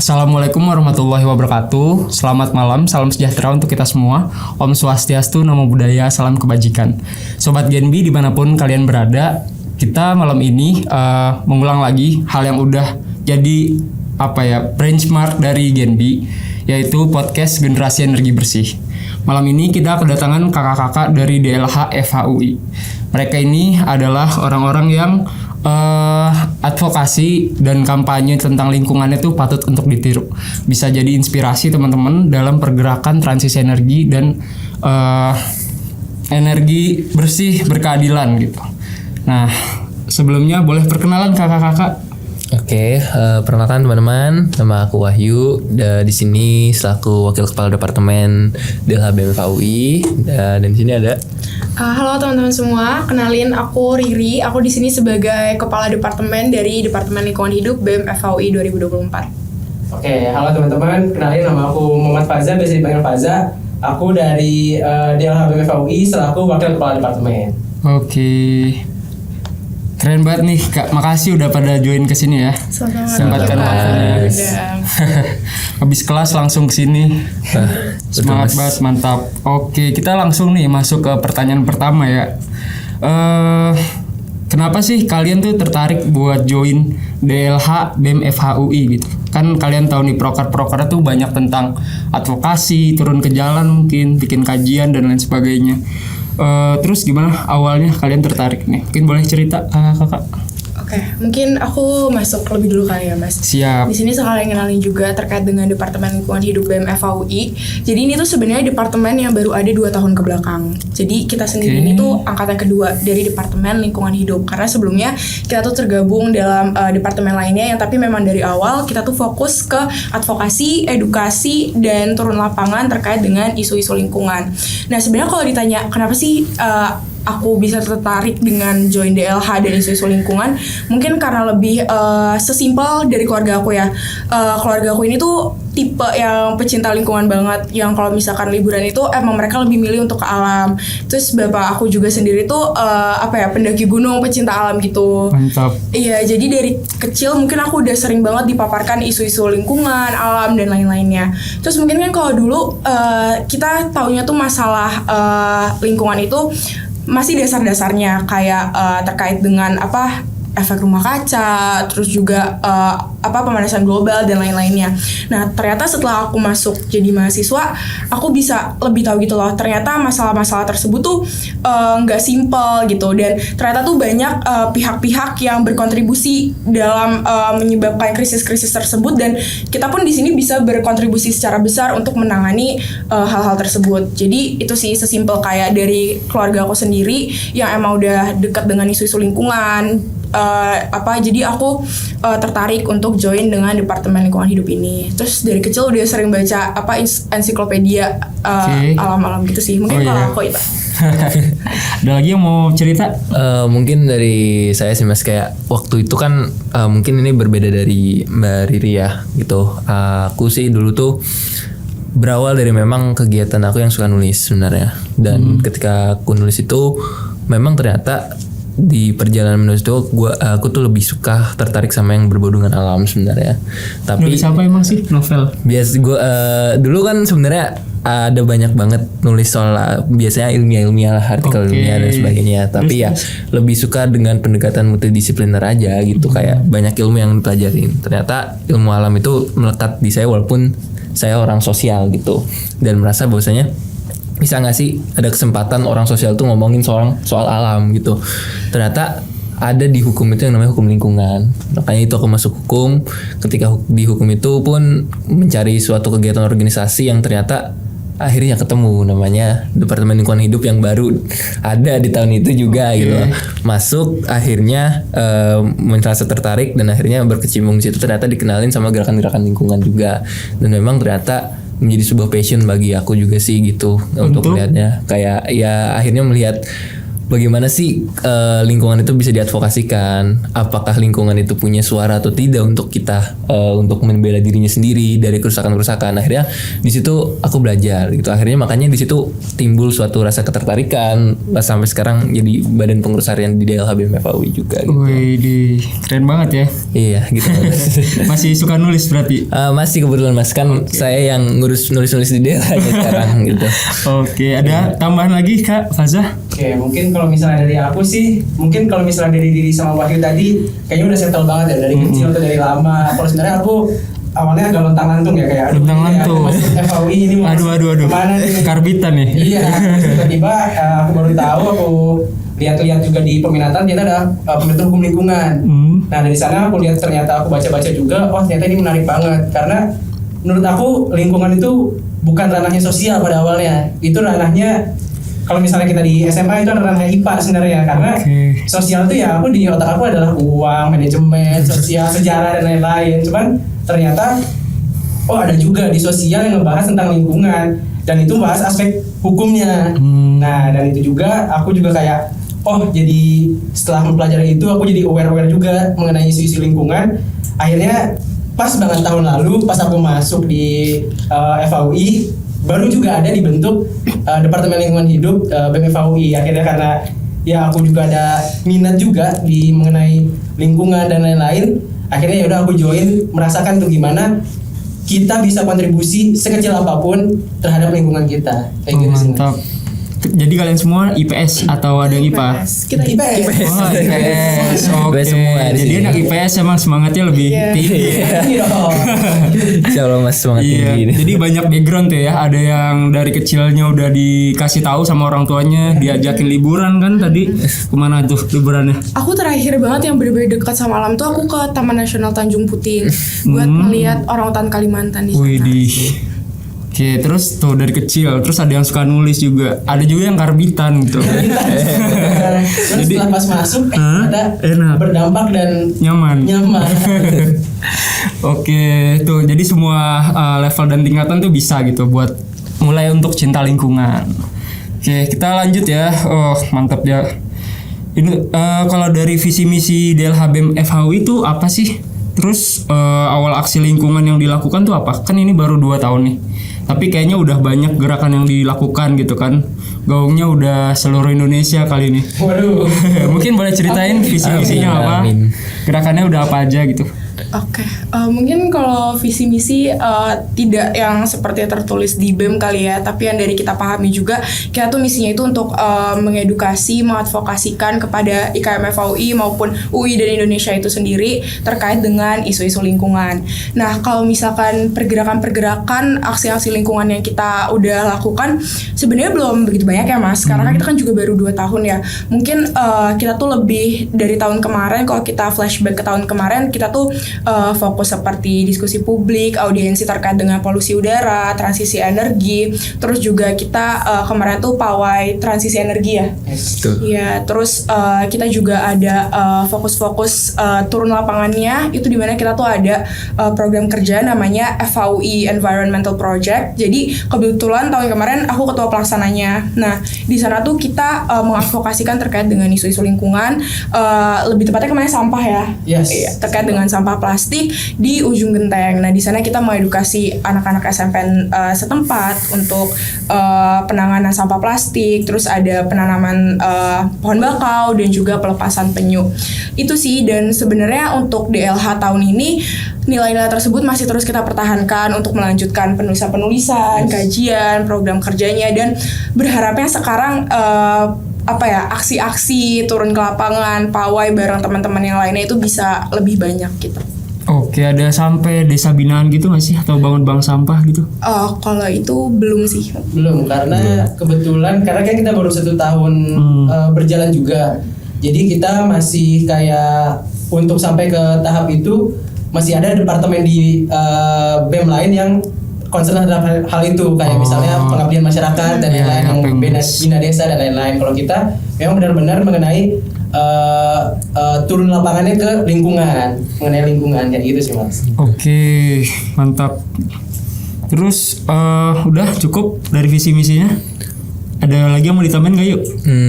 Assalamualaikum warahmatullahi wabarakatuh. Selamat malam, salam sejahtera untuk kita semua. Om Swastiastu, Namo Buddhaya, salam kebajikan. Sobat Genbi dimanapun kalian berada, kita malam ini mengulang lagi hal yang udah jadi benchmark dari Genbi, yaitu podcast Generasi Energi Bersih. Malam ini kita kedatangan kakak-kakak dari DLH FHUI. Mereka ini adalah orang-orang yang advokasi dan kampanye tentang lingkungan itu patut untuk ditiru. Bisa jadi inspirasi teman-teman dalam pergerakan transisi energi dan energi bersih berkeadilan gitu. Nah, sebelumnya boleh perkenalan kakak-kakak. Oke, perkenalkan teman-teman, nama aku Wahyu. Di sini selaku Wakil Kepala Departemen DLH BMFHUI. Dan di sini ada. Halo teman-teman semua, kenalin aku Riri. Aku di sini sebagai Kepala Departemen dari Departemen Lingkungan Hidup BMFHUI 2024. Oke, halo teman-teman, kenalin nama aku Muhammad Faza, biasa dipanggil Faza. Aku dari DLH BMFHUI selaku Wakil Kepala Departemen. Oke. Keren banget nih Kak, makasih udah pada join ke sini ya. Sempatkan waktunya. Habis kelas langsung ke sini. Semangat banget, mantap. Oke, kita langsung nih masuk ke pertanyaan pertama ya. Kenapa sih kalian tuh tertarik buat join DLH BMFHUI gitu? Kan kalian tahu nih proker-prokernya tuh banyak tentang advokasi, turun ke jalan mungkin, bikin kajian dan lain sebagainya. Terus gimana awalnya kalian tertarik nih? Mungkin boleh cerita kakak-kakak. Oke, mungkin aku masuk lebih dulu kali ya Mas. Siap. Di sini sekalian kenalin juga terkait dengan Departemen Lingkungan Hidup BMFHUI. Jadi ini tuh sebenarnya departemen yang baru ada 2 tahun ke belakang. Jadi kita sendiri ini tuh angkatan kedua dari Departemen Lingkungan Hidup. Karena sebelumnya kita tuh tergabung dalam departemen lainnya yang tapi memang dari awal kita tuh fokus ke advokasi, edukasi, dan turun lapangan terkait dengan isu-isu lingkungan. Nah sebenarnya kalau ditanya kenapa sih aku bisa tertarik dengan join DLH dan isu-isu lingkungan, mungkin karena lebih sesimpel dari keluarga aku ya. Keluarga aku ini tuh tipe yang pecinta lingkungan banget, yang kalau misalkan liburan itu emang mereka lebih milih untuk ke alam. Terus bapak aku juga sendiri tuh pendaki gunung, pecinta alam gitu. Mantap. Iya, jadi dari kecil mungkin aku udah sering banget dipaparkan isu-isu lingkungan, alam dan lain-lainnya. Terus mungkin kan kalau dulu kita taunya tuh masalah lingkungan itu masih dasar-dasarnya kayak terkait dengan efek rumah kaca, terus juga pemanasan global dan lain-lainnya. Nah, ternyata setelah aku masuk jadi mahasiswa, aku bisa lebih tahu gitu loh. Ternyata masalah-masalah tersebut tuh nggak simpel gitu, dan ternyata tuh banyak pihak-pihak yang berkontribusi dalam menyebabkan krisis-krisis tersebut, dan kita pun di sini bisa berkontribusi secara besar untuk menangani hal-hal tersebut. Jadi itu sih sesimpel kayak dari keluarga aku sendiri yang emang udah dekat dengan isu-isu lingkungan. Jadi aku tertarik untuk join dengan Departemen Lingkungan Hidup ini. Terus dari kecil udah sering baca ensiklopedia alam-alam gitu sih. Mungkin kalau aku itu. Ada lagi yang mau cerita? Mungkin dari saya sih Mas, kayak waktu itu kan mungkin ini berbeda dari Mbak Riri ya gitu. Aku sih dulu tuh berawal dari memang kegiatan aku yang suka nulis sebenarnya. Dan ketika aku nulis itu memang ternyata di perjalanan menulis itu aku tuh lebih suka tertarik sama yang berbau dengan alam sebenarnya. Tapi nulis apa emang sih? Novel? Biasa gue dulu kan sebenarnya ada banyak banget nulis soal biasanya ilmiah artikel ilmiah dan sebagainya. Tapi ya lebih suka dengan pendekatan multidisipliner aja gitu, kayak banyak ilmu yang dipelajarin. Ternyata ilmu alam itu melekat di saya walaupun saya orang sosial gitu, dan merasa bahwasanya bisa gak sih ada kesempatan orang sosial tuh ngomongin soal alam gitu. Ternyata ada di hukum itu yang namanya hukum lingkungan. Makanya itu aku masuk hukum. Ketika di hukum itu pun mencari suatu kegiatan organisasi yang ternyata akhirnya ketemu namanya Departemen Lingkungan Hidup yang baru ada di tahun itu juga gitu. Masuk akhirnya merasa tertarik dan akhirnya berkecimpung di situ, ternyata dikenalin sama gerakan-gerakan lingkungan juga. Dan memang ternyata menjadi sebuah passion bagi aku juga sih gitu untuk melihatnya. Kayak ya akhirnya melihat bagaimana sih lingkungan itu bisa diadvokasikan? Apakah lingkungan itu punya suara atau tidak untuk kita untuk membela dirinya sendiri dari kerusakan-kerusakan? Akhirnya di situ aku belajar gitu. Akhirnya makanya di situ timbul suatu rasa ketertarikan sampai sekarang jadi badan pengurus harian di DLHBM FAUI juga gitu. Wih, keren banget ya. Iya gitu. Masih suka nulis berarti. Masih kebetulan Mas kan saya yang nulis-nulis di DLH sekarang gitu. Oke, ada tambahan lagi Kak Fazah? Oke, mungkin kalau misalnya dari aku sih, mungkin kalau misalnya dari diri sama Wahyu tadi, kayaknya udah settle banget ya dari kecil atau dari lama. Kalau sebenarnya aku awalnya agak lontang-lantung ya kayak, Lontang lantung. FAUI ini mau Aduh. kemana nih? Karbitan nih. Iya, terus tiba-tiba aku baru tahu, aku lihat-lihat juga di peminatan ternyata ada peminatan hukum lingkungan. Nah dari sana aku lihat ternyata aku baca-baca juga, oh ternyata ini menarik banget karena menurut aku lingkungan itu bukan ranahnya sosial pada awalnya, itu ranahnya kalau misalnya kita di SMA itu adalah ranah IPA sebenarnya karena sosial itu ya aku di otak aku adalah uang, manajemen, sosial, sejarah dan lain-lain. Cuman ternyata oh ada juga di sosial yang ngebahas tentang lingkungan dan itu bahas aspek hukumnya. Nah dan itu juga aku juga kayak oh jadi setelah mempelajari itu aku jadi aware juga mengenai isu-isu lingkungan. Akhirnya pas banget tahun lalu pas aku masuk di FAUI baru juga ada dibentuk Departemen Lingkungan Hidup BEM FAUI. Akhirnya karena ya aku juga ada minat juga di mengenai lingkungan dan lain-lain, akhirnya ya udah aku join, merasakan tuh gimana kita bisa kontribusi sekecil apapun terhadap lingkungan kita. Kayak gitu sih. Mantap. Jadi kalian semua IPS atau ada yang IPA? Kita IPS. Oh, IPS. Oke. semua di Jadi sini. anak IPS emang semangatnya lebih tinggi. Iya. Insya Allah Mas semangat Iya. tinggi. Jadi banyak background tuh ya. Ada yang dari kecilnya udah dikasih tahu sama orang tuanya, diajakin liburan kan tadi. Kemana tuh liburannya? Aku terakhir banget yang bener-bener dekat sama alam tuh aku ke Taman Nasional Tanjung Puting buat melihat orangutan Kalimantan di sana. Widih. Oke, terus tuh dari kecil, terus ada yang suka nulis juga, ada juga yang karbitan gitu. Terus setelah pas masuk ada enak. berdampak dan Nyaman. Oke, tuh jadi semua level dan tingkatan tuh bisa gitu buat mulai untuk cinta lingkungan. Oke, kita lanjut ya. Oh, mantap ya. Ini kalau dari visi misi DLHBM FAUI itu apa sih? Terus awal aksi lingkungan yang dilakukan tuh apa? Kan ini baru 2 tahun nih. Tapi kayaknya udah banyak gerakan yang dilakukan gitu kan. Gaungnya udah seluruh Indonesia kali ini. Waduh. Mungkin boleh ceritain visi misinya apa? Amin. Gerakannya udah apa aja gitu. Oke, mungkin kalau visi misi tidak yang seperti tertulis di BEM kali ya, tapi yang dari kita pahami juga, kita tuh misinya itu untuk mengedukasi, mengadvokasikan kepada IKM FAUI maupun UI dan Indonesia itu sendiri terkait dengan isu-isu lingkungan. Nah, kalau misalkan pergerakan-pergerakan aksi-aksi lingkungan yang kita udah lakukan, sebenarnya belum begitu banyak ya Mas, karena kita kan juga baru 2 tahun ya. Mungkin kita tuh lebih dari tahun kemarin, kalau kita flashback ke tahun kemarin, kita tuh fokus seperti diskusi publik, audiensi terkait dengan polusi udara, transisi energi, terus juga kita kemarin tuh pawai transisi energi ya. Iya, terus kita juga ada fokus-fokus turun lapangannya, itu dimana kita tuh ada program kerja namanya FAUI Environmental Project. Jadi kebetulan tahun kemarin aku ketua pelaksananya. Nah, di sana tuh kita mengadvokasikan terkait dengan isu-isu lingkungan, lebih tepatnya kemarin sampah ya. Yes. Iya, terkait dengan sampah plastik di ujung genteng. Nah, di sana kita mengedukasi anak-anak SMPN setempat untuk penanganan sampah plastik, terus ada penanaman pohon bakau dan juga pelepasan penyu. Itu sih, dan sebenarnya untuk DLH tahun ini nilai-nilai tersebut masih terus kita pertahankan untuk melanjutkan penulisan-penulisan, kajian, program kerjanya, dan berharapnya sekarang aksi-aksi turun ke lapangan, pawai bareng teman-teman yang lainnya itu bisa lebih banyak gitu. Oke, ada sampai desa binaan gitu nggak sih atau bangun bank sampah gitu? Kalau itu belum sih. Belum, karena kebetulan karena kan kita baru 1 tahun berjalan juga. Jadi kita masih kayak untuk sampai ke tahap itu masih ada departemen di BEM lain yang concern terhadap hal itu, kayak misalnya pengabdian masyarakat dan lain-lain, yang bina desa dan lain-lain. Kalau kita memang benar-benar mengenai turun lapangannya ke lingkungan, mengenai lingkungan kayak gitu sih Mas. Oke, mantap. Terus udah cukup dari visi misinya? Ada lagi yang mau ditambahin nggak yuk?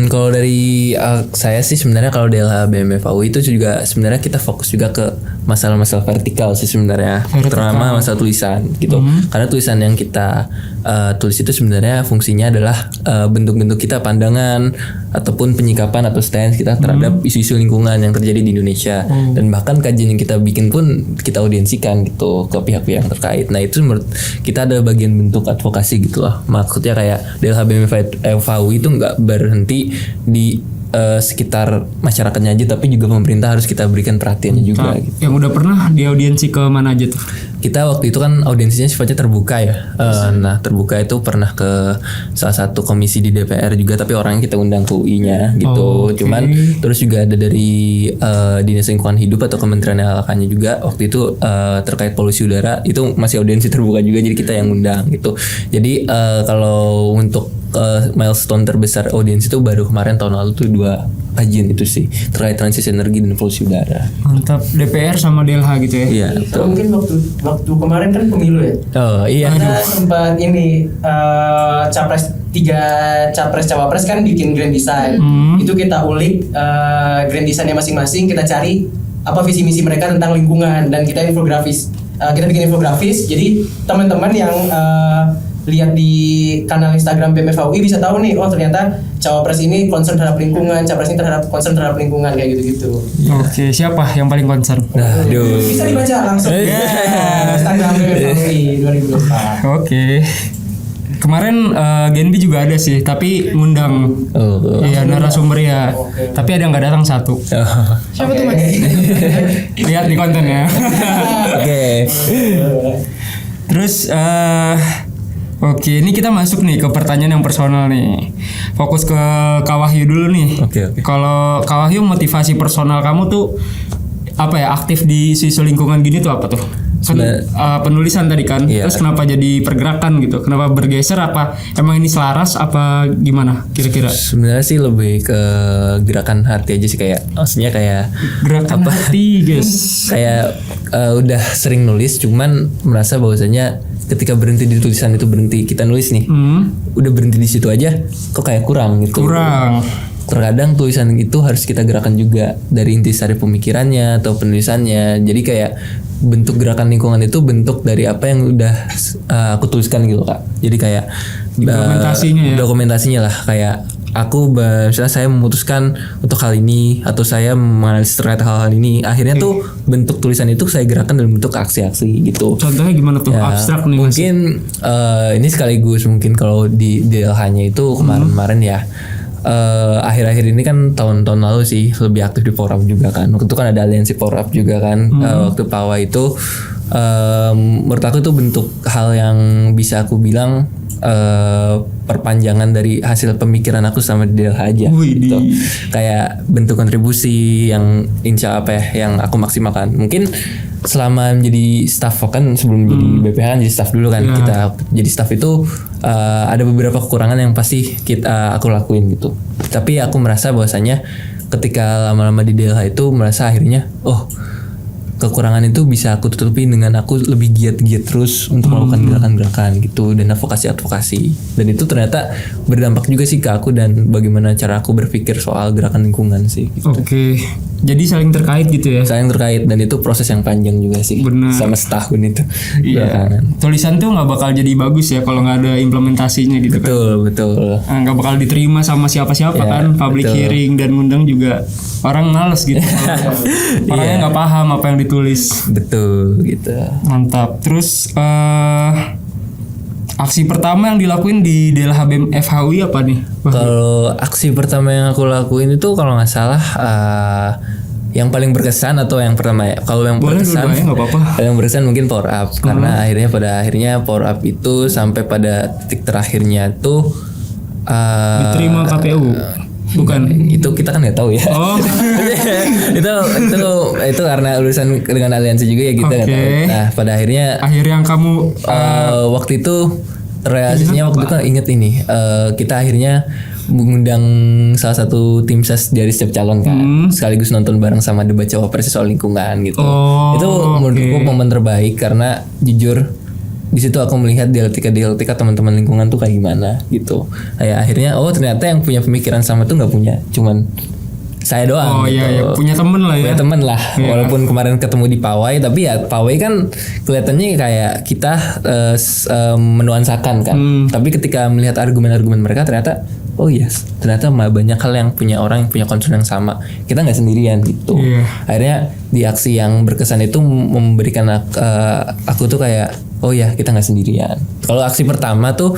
Kalau dari saya sih sebenarnya kalau DLH BMFAU itu juga sebenarnya kita fokus juga ke masalah-masalah vertikal sih sebenarnya, terutama masalah tulisan gitu. Karena tulisan yang kita tulis itu sebenarnya fungsinya adalah bentuk-bentuk kita, pandangan ataupun penyikapan atau stance kita terhadap isu-isu lingkungan yang terjadi di Indonesia, dan bahkan kajian yang kita bikin pun kita audiensikan gitu ke pihak-pihak yang terkait. Nah itu menurut kita ada bagian bentuk advokasi gitu loh. Maksudnya kayak DLH BMFAU itu nggak berhenti di sekitar masyarakatnya aja, tapi juga pemerintah harus kita berikan perhatiannya juga gitu. Yang udah pernah di audiensi ke mana aja tuh? Kita waktu itu kan audiensinya sifatnya terbuka ya. Nah terbuka itu pernah ke salah satu komisi di DPR juga, tapi orangnya kita undang ke UI-nya gitu. Cuman terus juga ada dari Dinas Lingkungan Hidup atau Kementerian LHK-nya juga waktu itu terkait polusi udara, itu masih audiensi terbuka juga, jadi kita yang undang gitu. Jadi kalau untuk milestone terbesar audiens itu baru kemarin tahun lalu tuh 2 kajian itu sih terkait transisi energi dan polusi udara. Mantap, DPR sama DLH gitu ya? Iya. Kalau mungkin waktu kemarin kan pemilu ya. Oh iya. Kita sempat ini capres cawapres kan bikin grand design. Itu kita ulik grand design-nya masing-masing, kita cari apa visi misi mereka tentang lingkungan, dan kita infografis. Kita bikin infografis. Jadi teman-teman yang lihat di kanal Instagram BMFAUI bisa tahu nih, oh ternyata cawapres ini concern terhadap lingkungan, capres ini concern terhadap lingkungan, kayak gitu-gitu. Oke, siapa yang paling concern? Aduh. Bisa dibaca langsung di Instagram BMFAUI 2024. Oke. Kemarin Genbi juga ada sih, tapi ngundang. Iya, narasumber ya. Tapi ada yang nggak datang satu. Siapa tuh Mas? Lihat di konten ya. Oke. Terus oke, ini kita masuk nih ke pertanyaan yang personal nih. Fokus ke Kak Wahyu dulu nih. Oke. Kalau Kak Wahyu, motivasi personal kamu tuh apa ya, aktif di isu lingkungan gini tuh apa tuh? Kan penulisan tadi kan. Iya. Terus kenapa jadi pergerakan gitu? Kenapa bergeser? Apa emang ini selaras apa gimana kira-kira? Sebenarnya sih lebih ke gerakan hati aja sih, kayak maksudnya kayak Gerakan hati, guys. kayak udah sering nulis, cuman merasa bahwasanya ketika berhenti di tulisan itu, berhenti kita nulis nih, udah berhenti di situ aja, kok kayak kurang gitu. Terkadang tulisan itu harus kita gerakan juga dari intisari pemikirannya atau penulisannya. Jadi kayak bentuk gerakan lingkungan itu bentuk dari apa yang udah aku tuliskan gitu Kak. Jadi kayak dokumentasinya lah, kayak aku misalnya saya memutuskan untuk hal ini, atau saya menganalisis terkait hal-hal ini, akhirnya tuh bentuk tulisan itu saya gerakan dalam bentuk aksi-aksi gitu. Contohnya gimana tuh? Ya, abstrak nih mungkin ini sekaligus mungkin kalau di DLH-nya itu kemarin-kemarin ya, akhir-akhir ini kan tahun-tahun lalu sih lebih aktif di Porap juga kan. Waktu itu kan ada aliansi Porap juga kan. Waktu Pawa itu menurut aku itu bentuk hal yang bisa aku bilang perpanjangan dari hasil pemikiran aku sama di DLH aja gitu. Kayak bentuk kontribusi yang yang aku maksimalkan. Mungkin selama menjadi staff kan, sebelum jadi BPH kan jadi staff dulu kan. Kita jadi staff itu ada beberapa kekurangan yang pasti aku lakuin gitu. Tapi aku merasa bahwasanya ketika lama-lama di DLH itu merasa akhirnya kekurangan itu bisa aku tutupi dengan aku lebih giat-giat terus untuk melakukan gerakan-gerakan gitu, dan advokasi. Dan itu ternyata berdampak juga sih ke aku dan bagaimana cara aku berpikir soal gerakan lingkungan sih gitu. Oke. Jadi saling terkait gitu ya. Saling terkait, dan itu proses yang panjang juga sih. Benar. Sama setahun itu. Iya. Tulisan tuh nggak bakal jadi bagus ya kalau nggak ada implementasinya gitu kan. Betul. Nggak bakal diterima sama siapa-siapa kan. Public hearing dan ngundang juga orang males gitu. Orangnya nggak paham apa yang ditulis. Betul gitu. Mantap. Terus aksi pertama yang dilakuin di DLH BMFAUI apa nih? Kalau aksi pertama yang aku lakuin itu kalau nggak salah yang paling berkesan atau yang pertama ya. Kalau yang boleh berkesan, nggak apa-apa. Yang berkesan mungkin Power Up, karena pada akhirnya Power Up itu sampai pada titik terakhirnya tuh diterima KPU. Bukan, itu kita kan nggak tahu ya. itu karena urusan dengan aliansi juga ya, kita nggak tahu. Nah pada akhirnya yang kamu waktu itu realisasinya waktu itu kan inget ini, kita akhirnya mengundang salah satu tim ses dari setiap calon kan, sekaligus nonton bareng sama debat cawapres soal lingkungan gitu. Itu menurutku momen terbaik, karena jujur di situ aku melihat dialektika teman-teman lingkungan tuh kayak gimana gitu. Kayak akhirnya ternyata yang punya pemikiran sama tuh nggak punya, cuman saya doang. Oh gitu. iya, punya temen lah ya. Punya temen lah. Iya. Walaupun kemarin ketemu di pawai, tapi ya pawai kan kelihatannya kayak kita menuansakan kan. Tapi ketika melihat argumen-argumen mereka ternyata ternyata banyak hal yang punya orang yang punya concern yang sama. Kita nggak sendirian gitu. Iya. Akhirnya di aksi yang berkesan itu memberikan aku tuh kayak kita nggak sendirian. Kalau aksi pertama tuh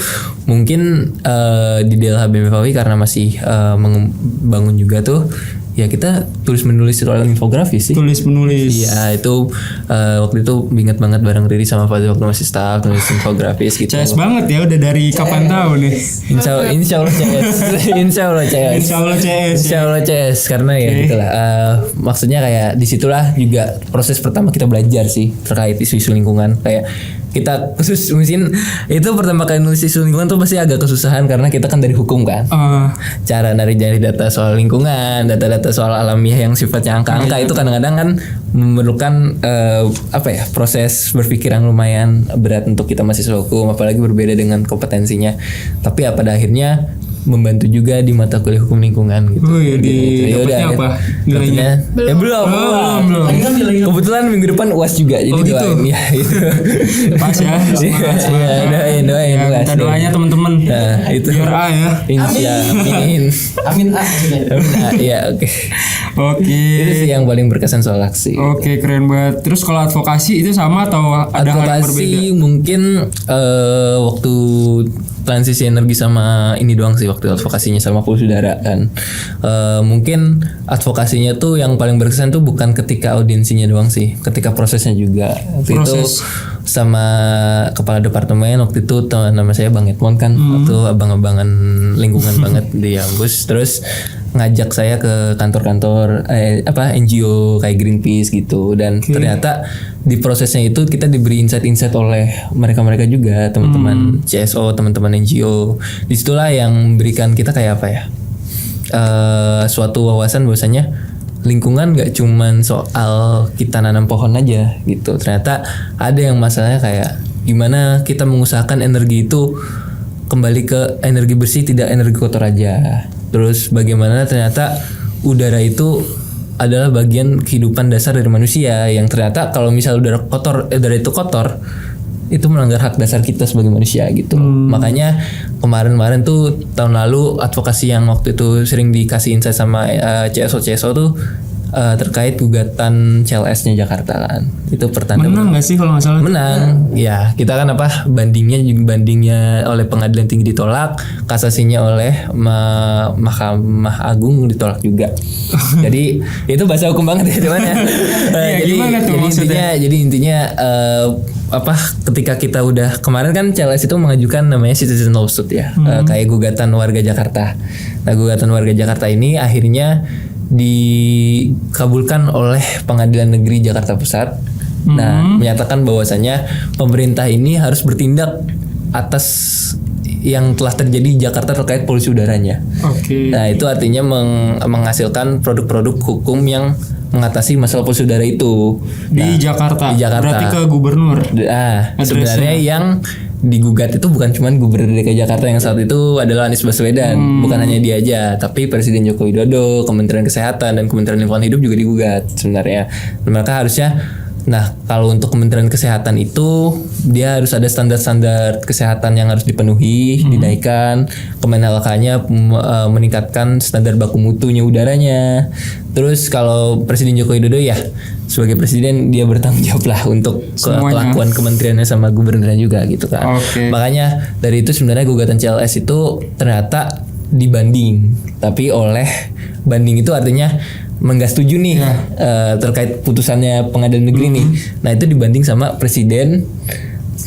mungkin di DLH BMFAWI karena masih membangun juga tuh, ya kita tulis menulis soal infografi sih. Tulis menulis. Iya itu waktu itu ingat banget bareng Riri sama Fadil waktu masih staff nulis infografis gitu. CS banget ya, udah dari kapan tahu nih. Insya Allah CS. Insya Allah CS. Insya Allah CS. Insya Allah CS karena ya gitulah. Maksudnya kayak disitulah juga proses pertama kita belajar sih terkait isu-isu lingkungan. Kayak kita khusus mungkin itu pertama kali nulis isu lingkungan tuh pasti agak kesusahan karena kita kan dari hukum kan. Cara dari data soal lingkungan, data-data soal alamiah yang sifatnya angka-angka itu kadang-kadang kan memerlukan proses berpikir yang lumayan berat untuk kita mahasiswa hukum, apalagi berbeda dengan kompetensinya. Tapi pada akhirnya membantu juga di mata kuliah hukum lingkungan gitu. Dapatnya apa? Nilainya? Belum. Kebetulan minggu depan UAS juga, jadi gitu? doain ya itu. Pas ya. Doain UAS. Minta doanya teman-teman. Nah, itu. Biar A ya. Amin. Amin maksudnya. Iya, oke. Oke. Itu sih yang paling berkesan soal aksi. Oke, keren banget. Terus kalau advokasi itu sama atau ada hal yang berbeda? Advokasi mungkin waktu transisi energi sama ini doang sih, waktu advokasinya sama polusi udara kan. Mungkin advokasinya tuh yang paling berkesan tuh bukan ketika audiensinya doang sih, ketika prosesnya juga. Waktu itu sama kepala departemen waktu itu nama saya Bang Edmond kan, waktu abang-abangan lingkungan banget di Ambus. Terus ngajak saya ke kantor-kantor NGO kayak Greenpeace gitu, dan ternyata di prosesnya itu kita diberi insight-insight oleh mereka-mereka juga, teman-teman CSO, teman-teman NGO. Disitulah yang memberikan kita kayak suatu wawasan bahwasanya lingkungan gak cuman soal kita nanam pohon aja gitu. Ternyata ada yang masalahnya kayak gimana kita mengusahakan energi itu kembali ke energi bersih, tidak energi kotor aja. Terus bagaimana ternyata udara itu adalah bagian kehidupan dasar dari manusia yang ternyata kalau misal udara itu kotor, itu melanggar hak dasar kita sebagai manusia gitu. Makanya kemarin tuh tahun lalu advokasi yang waktu itu sering dikasih insight sama CSO tuh terkait gugatan CLS-nya Jakarta kan. Itu pertanda. Menang nggak sih kalau nggak salah? Menang. Ya, kita kan bandingnya oleh Pengadilan Tinggi ditolak, kasasinya oleh Mahkamah Agung ditolak juga. Jadi itu bahasa hukum banget ya cuman ya. Jadi intinya ketika kita udah kemarin kan CLS itu mengajukan namanya citizen lawsuit ya, kayak gugatan warga Jakarta. Nah, gugatan warga Jakarta ini akhirnya dikabulkan oleh Pengadilan Negeri Jakarta Pusat. Nah, menyatakan bahwasanya pemerintah ini harus bertindak atas yang telah terjadi di Jakarta terkait polusi udaranya. Nah, itu artinya menghasilkan produk-produk hukum yang mengatasi masalah polusi udara itu di Jakarta. Berarti ke gubernur. Sebenarnya yang digugat itu bukan cuma Gubernur DKI Jakarta yang saat itu adalah Anies Baswedan, bukan hanya dia aja, tapi Presiden Joko Widodo, Kementerian Kesehatan dan Kementerian Lingkungan Hidup juga digugat sebenarnya. Mereka harusnya, kalau untuk Kementerian Kesehatan itu dia harus ada standar-standar kesehatan yang harus dipenuhi, dinaikkan. Kemenalkanya meningkatkan standar baku mutunya udaranya. Terus kalau Presiden Joko Widodo ya sebagai presiden dia bertanggung jawab lah untuk kelakuan kementeriannya sama gubernurnya juga gitu kan. Makanya dari itu sebenarnya gugatan CLS itu ternyata dibanding, tapi oleh banding itu artinya nggak setuju nih terkait putusannya pengadilan negeri nih. Nah, itu dibanding sama Presiden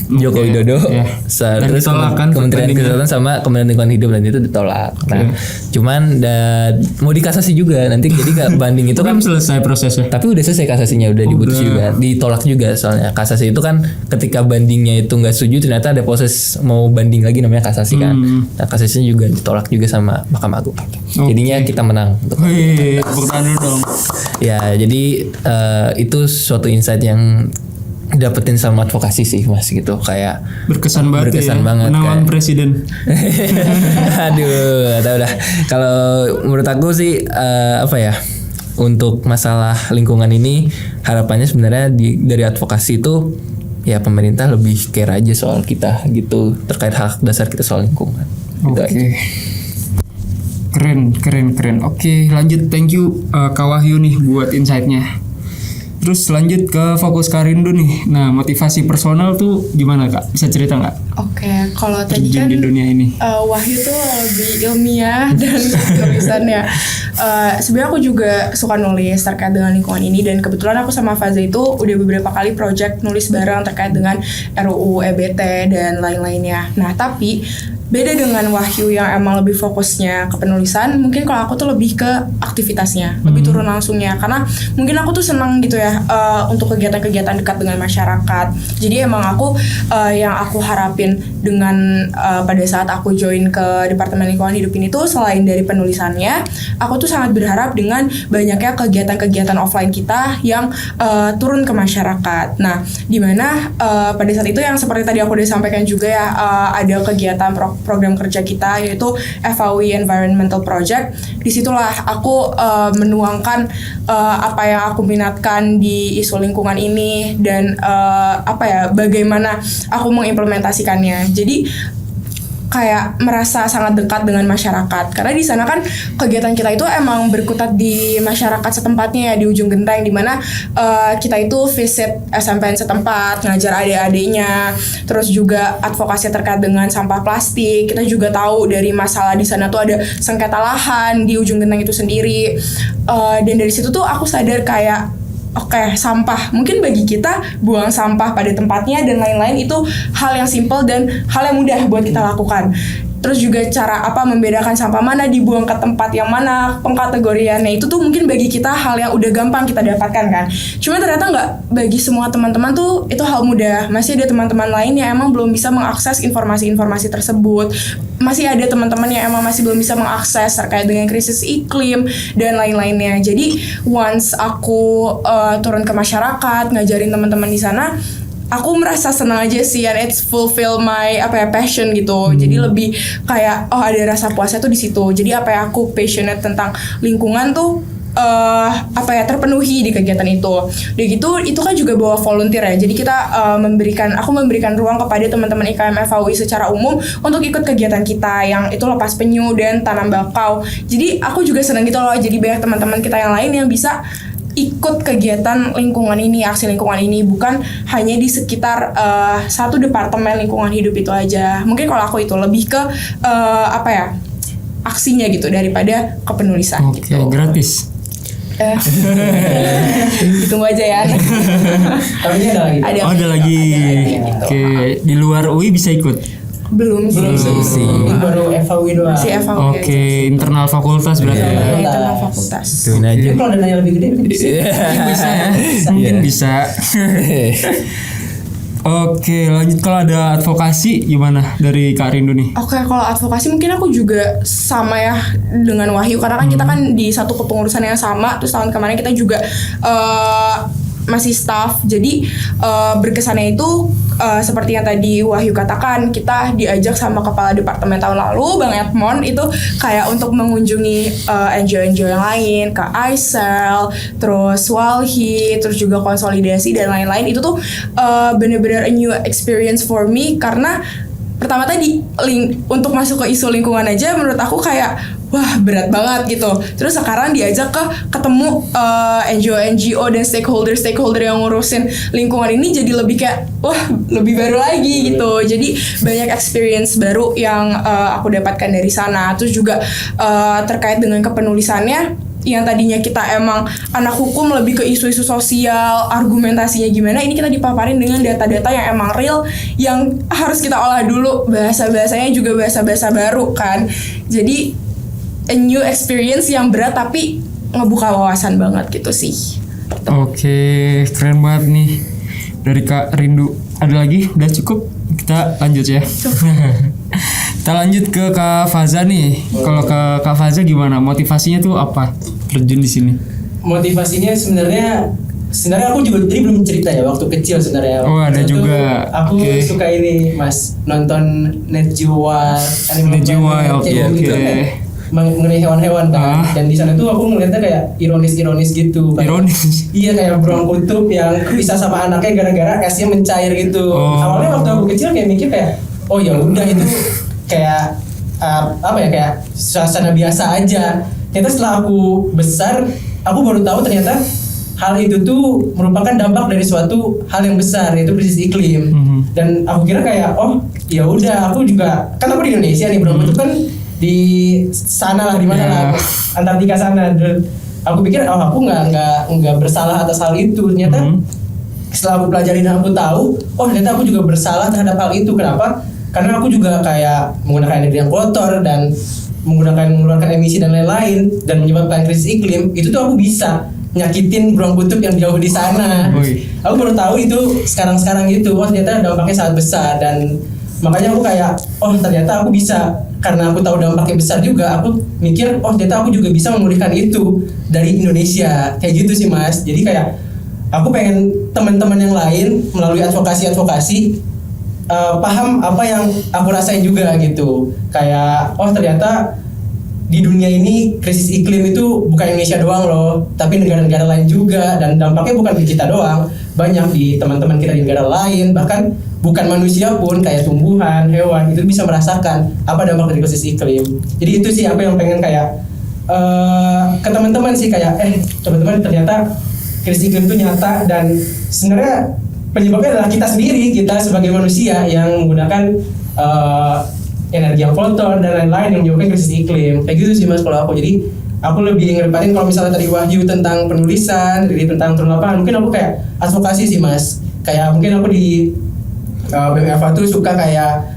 Joko Widodo, terus Kementerian Kesehatan sama Kementerian Lingkungan Hidup, dan itu ditolak. Nah, cuman mau dikasasi juga nanti, jadi banding itu kan selesai prosesnya. Tapi udah selesai kasasinya, udah diputus juga, ditolak juga soalnya. Kasasi itu kan ketika bandingnya itu nggak setuju, ternyata ada proses mau banding lagi namanya kasasi kan. Nah, kasasinya juga ditolak juga sama Mahkamah Agung. Jadinya kita menang. Tepuk tangan dulu dong. Ya, jadi itu suatu insight yang dapetin sama advokasi sih Mas gitu, kayak Berkesan banget Berkesan ya. banget, Menawan kayak- presiden. Aduh, gak tau dah. Kalau menurut aku sih apa ya, untuk masalah lingkungan ini harapannya sebenarnya dari advokasi itu ya pemerintah lebih care aja soal kita gitu, terkait hak dasar kita soal lingkungan. Gitu Oke. aja. Keren. Oke, lanjut. Thank you Kak Wahyu nih buat insight-nya. Terus lanjut ke fokus Karindu nih. Nah, motivasi personal tuh gimana Kak? Bisa cerita nggak? Oke, kalau tadi Terjun kan di dunia ini. Wahyu tuh lebih ilmiah dan tulisannya. Sebenarnya aku juga suka nulis terkait dengan lingkungan ini, dan kebetulan aku sama Faza itu udah beberapa kali project nulis bareng terkait dengan RUU EBT dan lain-lainnya. Nah, tapi beda dengan Wahyu yang emang lebih fokusnya ke penulisan, mungkin kalau aku tuh lebih ke aktivitasnya, lebih turun langsungnya, karena mungkin aku tuh senang gitu ya untuk kegiatan-kegiatan dekat dengan masyarakat. Jadi emang aku yang aku harapin dengan pada saat aku join ke Departemen Lingkungan Hidup ini tuh, selain dari penulisannya, aku tuh sangat berharap dengan banyaknya kegiatan-kegiatan offline kita yang turun ke masyarakat. Nah, dimana pada saat itu yang seperti tadi aku udah sampaikan juga ya, ada kegiatan program kerja kita yaitu FAW Environmental Project. Disitulah aku menuangkan apa yang aku minatkan di isu lingkungan ini, dan bagaimana aku mengimplementasikannya. Jadi kayak merasa sangat dekat dengan masyarakat, karena di sana kan kegiatan kita itu emang berkutat di masyarakat setempatnya ya, di ujung genteng, dimana kita itu visit SMPN setempat, ngajar adik-adiknya, terus juga advokasi terkait dengan sampah plastik. Kita juga tahu dari masalah di sana tuh ada sengketa lahan di ujung genteng itu sendiri, dan dari situ tuh aku sadar kayak oke, sampah. Mungkin bagi kita buang sampah pada tempatnya dan lain-lain itu hal yang simple dan hal yang mudah buat kita lakukan. Terus juga cara membedakan sampah mana dibuang ke tempat yang mana, pengkategoriannya itu tuh mungkin bagi kita hal yang udah gampang kita dapatkan kan. Cuma ternyata nggak bagi semua teman-teman tuh itu hal mudah. Masih ada teman-teman lain yang emang belum bisa mengakses informasi-informasi tersebut. Masih ada teman-teman yang emang masih belum bisa mengakses terkait dengan krisis iklim dan lain-lainnya. Jadi once aku turun ke masyarakat, ngajarin teman-teman di sana, aku merasa senang aja sih, and it's fulfill my passion gitu. Jadi lebih kayak ada rasa puasnya tuh di situ. Jadi apa yang aku passionate tentang lingkungan tuh terpenuhi di kegiatan itu. Udah gitu itu kan juga bawa volunteer ya. Jadi kita aku memberikan ruang kepada teman-teman IKM FAUI secara umum untuk ikut kegiatan kita yang itu lepas penyu dan tanam bakau. Jadi aku juga senang gitu loh. Jadi banyak teman-teman kita yang lain yang bisa ikut kegiatan lingkungan ini, aksi lingkungan ini, bukan hanya di sekitar satu departemen lingkungan hidup itu aja. Mungkin kalau aku itu lebih ke aksinya gitu daripada kepenulisan. Oke, gitu. gratis. Ditunggu aja ya. Tapi ini ada lagi. Ada lagi. gitu. Oke, di luar UI bisa ikut. Belum sih. sih. Ini baru FAW doang. Si FAW. Oke, internal fakultas berarti ya. Internal fakultas. Ituin aja. Jadi kalau dananya lebih gede bisa. Mungkin bisa. Oke, lanjut. Kalau ada advokasi gimana dari Kak Rindu nih? Oke, kalau advokasi mungkin aku juga sama ya dengan Wahyu, karena kan kita kan di satu kepengurusan yang sama. Terus tahun kemarin kita juga masih staff. Jadi berkesannya itu seperti yang tadi Wahyu katakan, kita diajak sama kepala departemen tahun lalu, Bang Edmond, itu kayak untuk mengunjungi NGO-NGO yang lain, ke ICEL, terus Walhi, terus juga konsolidasi dan lain-lain. Itu tuh bener-bener a new experience for me, karena pertama tadi untuk masuk ke isu lingkungan aja menurut aku kayak wah berat banget gitu. Terus sekarang diajak ketemu NGO dan stakeholder yang ngurusin lingkungan ini, jadi lebih kayak wah lebih baru lagi gitu. Jadi banyak experience baru yang aku dapatkan dari sana. Terus juga terkait dengan kepenulisannya, yang tadinya kita emang anak hukum lebih ke isu-isu sosial, argumentasinya gimana, ini kita dipaparin dengan data-data yang emang real, yang harus kita olah dulu, bahasa-bahasanya juga bahasa-bahasa baru kan. Jadi a new experience yang berat tapi ngebuka wawasan banget gitu sih. Oke, keren banget nih dari Kak Rindu. Ada lagi? Udah cukup? Kita lanjut ya. Kita lanjut ke Kak Faza nih. Kalau ke Kak Faza gimana? Motivasinya tuh apa? Terjun di sini. Motivasinya sebenarnya sebenarnya aku juga jadi belum cerita ya waktu kecil sebenarnya. Oh, ada Waktu juga. itu Aku Oke. suka ini Mas, nonton Net Geo Animal Net Geo, Planet, oke, kayak gitu oke. kan. Mengenai hewan-hewan kan. Dan di sana tuh aku ngeliatnya kayak ironis gitu. Kayak- Ironis. Iya, kayak beruang kutub yang bisa sama anaknya gara-gara esnya mencair gitu. Oh. Awalnya waktu aku kecil kayak mikir kayak, oh ya udah itu kayak apa ya, kayak suasana biasa aja. Ternyata setelah aku besar, aku baru tahu ternyata hal itu tuh merupakan dampak dari suatu hal yang besar, yaitu krisis iklim. Dan aku kira kayak, oh ya udah, aku juga kan aku di Indonesia nih, bro, itu kan di sana lah, di mana lah, Antartika sana. Dan aku pikir, oh aku nggak bersalah atas hal itu. Ternyata setelah aku pelajari dan aku tahu, oh ternyata aku juga bersalah terhadap hal itu. Kenapa? Karena aku juga kayak menggunakan energi yang kotor dan mengeluarkan emisi dan lain-lain dan menyebabkan krisis iklim. Itu tuh aku bisa nyakitin beruang kutub yang jauh di sana. Wih. Aku baru tahu itu sekarang gitu. Oh ternyata dampaknya sangat besar. Dan makanya aku kayak, oh ternyata aku bisa, karena aku tahu dampaknya besar juga, aku mikir, oh ternyata aku juga bisa memulihkan itu dari Indonesia. Kayak gitu sih Mas. Jadi kayak aku pengen teman-teman yang lain melalui advokasi paham apa yang aku rasain juga gitu. Kayak, oh ternyata di dunia ini krisis iklim itu bukan Indonesia doang loh, tapi negara-negara lain juga, dan dampaknya bukan di kita doang, banyak di teman-teman kita di negara lain, bahkan bukan manusia pun kayak tumbuhan, hewan itu bisa merasakan apa dampak dari krisis iklim. Jadi itu sih apa yang pengen kayak ke teman-teman sih, kayak teman-teman ternyata krisis iklim itu nyata, dan sebenarnya penyebabnya adalah kita sendiri, kita sebagai manusia yang menggunakan energi yang kotor dan lain-lain yang menyebabkan krisis iklim. Kayak gitu sih Mas kalau aku. Jadi aku lebih ngedepatin, kalau misalnya tadi Wahyu tentang penulisan, jadi tentang turun lapangan, mungkin aku kayak advokasi sih Mas. Kayak mungkin aku di BMFA tuh suka kayak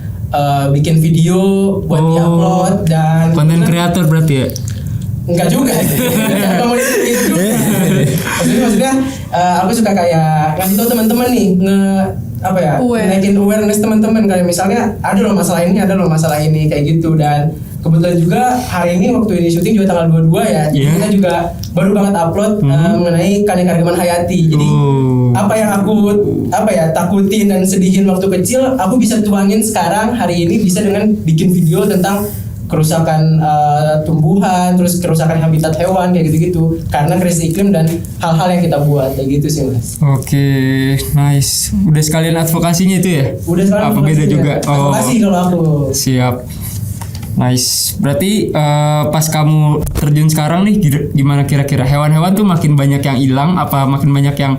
bikin video buat di-upload dan Konten kreator berarti ya? enggak juga. Enggak mau itu juga. Maksudnya aku suka kayak ngasih tahu teman-teman nih, naikin awareness teman-teman, kayak misalnya ada loh masalah ini, kayak gitu. Dan kebetulan juga hari ini waktu ini syuting juga tanggal 22 ya. Jadi kita juga baru banget upload mengenai Kaneka Ragaman Hayati. Jadi apa yang aku takutin dan sedihin waktu kecil, aku bisa tuangin sekarang hari ini bisa dengan bikin video tentang kerusakan tumbuhan, terus kerusakan habitat hewan kayak gitu-gitu karena krisis iklim dan hal-hal yang kita buat kayak gitu sih Mas. Oke, nice. Udah sekalian advokasinya itu ya? Udah sekarang apa beda juga? Advokasi kalau aku. Siap. Nice. Berarti pas kamu terjun sekarang nih, gimana kira-kira hewan-hewan tuh makin banyak yang hilang apa makin banyak yang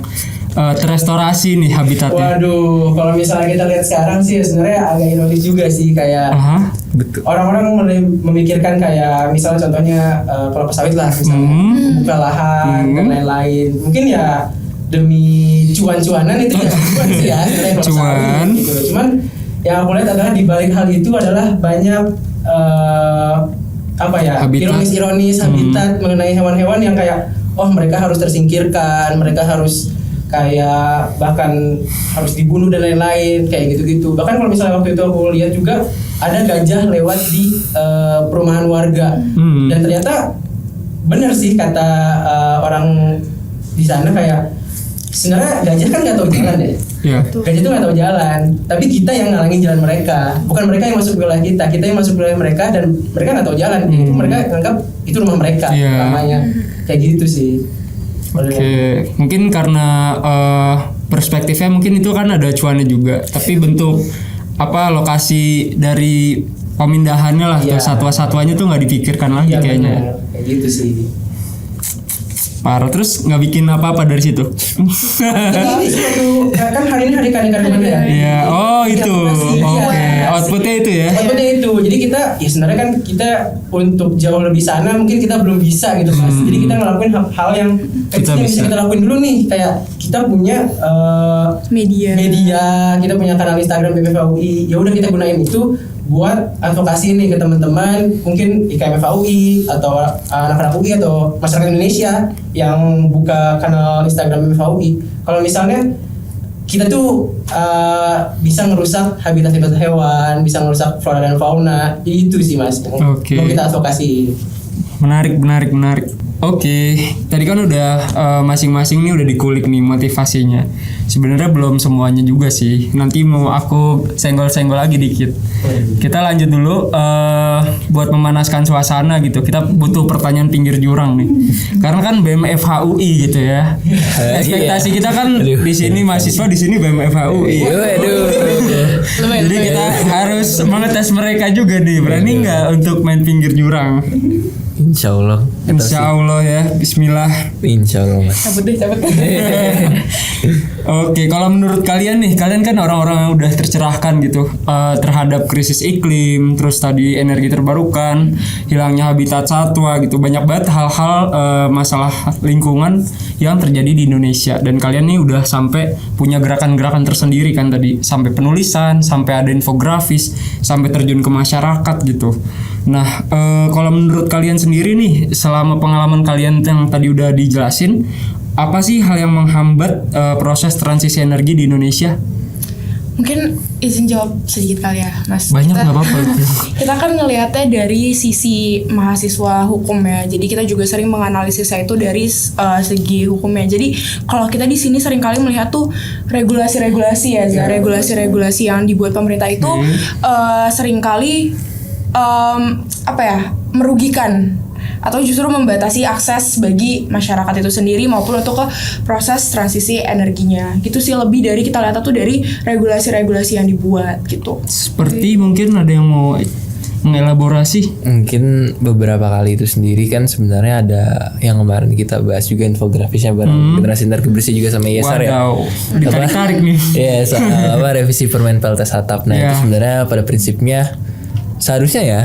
terestorasi nih habitatnya? Waduh, kalau misalnya kita lihat sekarang sih sebenarnya agak ironis juga sih, kayak Betul. orang-orang memikirkan kayak misalnya contohnya kelapa sawit lah misalnya, buka lahan dan lain-lain. Mungkin ya demi cuan-cuanan itu ya cuan sih ya, sebenarnya kelapa Cuan. sawit gitu. Cuman yang aku lihat adalah di balik hal itu adalah banyak Habitat. ironis-ironis habitat mengenai hewan-hewan yang kayak mereka harus tersingkirkan, mereka harus kayak bahkan harus dibunuh dan lain-lain kayak gitu-gitu. Bahkan kalau misalnya waktu itu aku lihat juga ada gajah lewat di perumahan warga, dan ternyata benar sih kata orang di sana, kayak sebenarnya gajah kan nggak tahu jalan deh. Iya. Gajah itu nggak tahu jalan, tapi kita yang ngalangin jalan mereka. Bukan mereka yang masuk ke wilayah kita yang masuk ke wilayah mereka, dan mereka nggak tahu jalan. Itu mereka anggap itu rumah mereka, namanya kayak gitu sih. Oke, mungkin karena perspektifnya mungkin itu kan ada cuannya juga, tapi bentuk lokasi dari pemindahannya lah, Iya. satwa-satwanya tuh nggak dipikirkan lagi Iya, kayaknya. benar. Kayak gitu sih. Parah, terus nggak bikin apa-apa dari situ? Ini suatu kan hari ini hari Kaneka Ragaman ya. Iya, oh itu, Iya. oke, outputnya itu ya. Outputnya itu. Jadi kita ya sebenarnya kan kita untuk jauh lebih sana mungkin kita belum bisa gitu Mas. Jadi kita ngelakuin hal yang Kita yang bisa. bisa kita lakuin dulu nih, kayak kita punya media, kita punya kanal Instagram BPFA-UI. Ya udah kita gunain itu buat advokasi nih ke teman-teman, mungkin IKM FAUI atau anak-anak UI atau masyarakat Indonesia yang buka kanal Instagram FAUI. Kalau misalnya kita tuh bisa ngerusak habitat hewan, bisa ngerusak flora dan fauna, itu sih Mas yang Oke. mau kita advokasi. Menarik. Oke, tadi kan udah masing-masing nih udah dikulik nih motivasinya. Sebenarnya belum semuanya juga sih. Nanti mau aku senggol-senggol lagi dikit. Kita lanjut dulu buat memanaskan suasana gitu. Kita butuh pertanyaan pinggir jurang nih. Karena kan BMFHUI gitu ya. Ekspektasi kita kan di sini mahasiswa, di sini BMFHUI. Jadi kita harus mengetes mereka juga nih. Berani nggak untuk main pinggir jurang? Insya Allah. Insya Allah ya, Bismillah. Insya Allah mas. Cabut deh. Oke, kalau menurut kalian nih, kalian kan orang-orang yang udah tercerahkan gitu terhadap krisis iklim, terus tadi energi terbarukan, hilangnya habitat satwa gitu, banyak banget hal-hal masalah lingkungan yang terjadi di Indonesia. Dan kalian nih udah sampai punya gerakan-gerakan tersendiri kan tadi, sampai penulisan, sampai ada infografis, sampai terjun ke masyarakat gitu. Nah, kalau menurut kalian sendiri nih, selama pengalaman kalian yang tadi udah dijelasin, apa sih hal yang menghambat proses transisi energi di Indonesia? Mungkin izin jawab sedikit kali ya, Mas. Banyak nggak apa-apa. Kita kan ngelihatnya dari sisi mahasiswa hukum ya. Jadi kita juga sering menganalisisnya itu dari segi hukumnya. Jadi kalau kita di sini sering kali melihat tuh regulasi-regulasi ya, regulasi-regulasi yang dibuat pemerintah itu sering kali merugikan atau justru membatasi akses bagi masyarakat itu sendiri maupun untuk ke proses transisi energinya. Gitu sih, lebih dari kita lihat tuh dari regulasi-regulasi yang dibuat gitu. Seperti mungkin ada yang mau mengelaborasi. Mungkin beberapa kali itu sendiri kan sebenarnya ada yang kemarin kita bahas juga infografisnya bareng generasi energi bersih juga sama ISR ya. Wadaw, ditarik-tarik nih. Iya, soal revisi Permen PLTS Atap. Nah itu sebenarnya pada prinsipnya seharusnya ya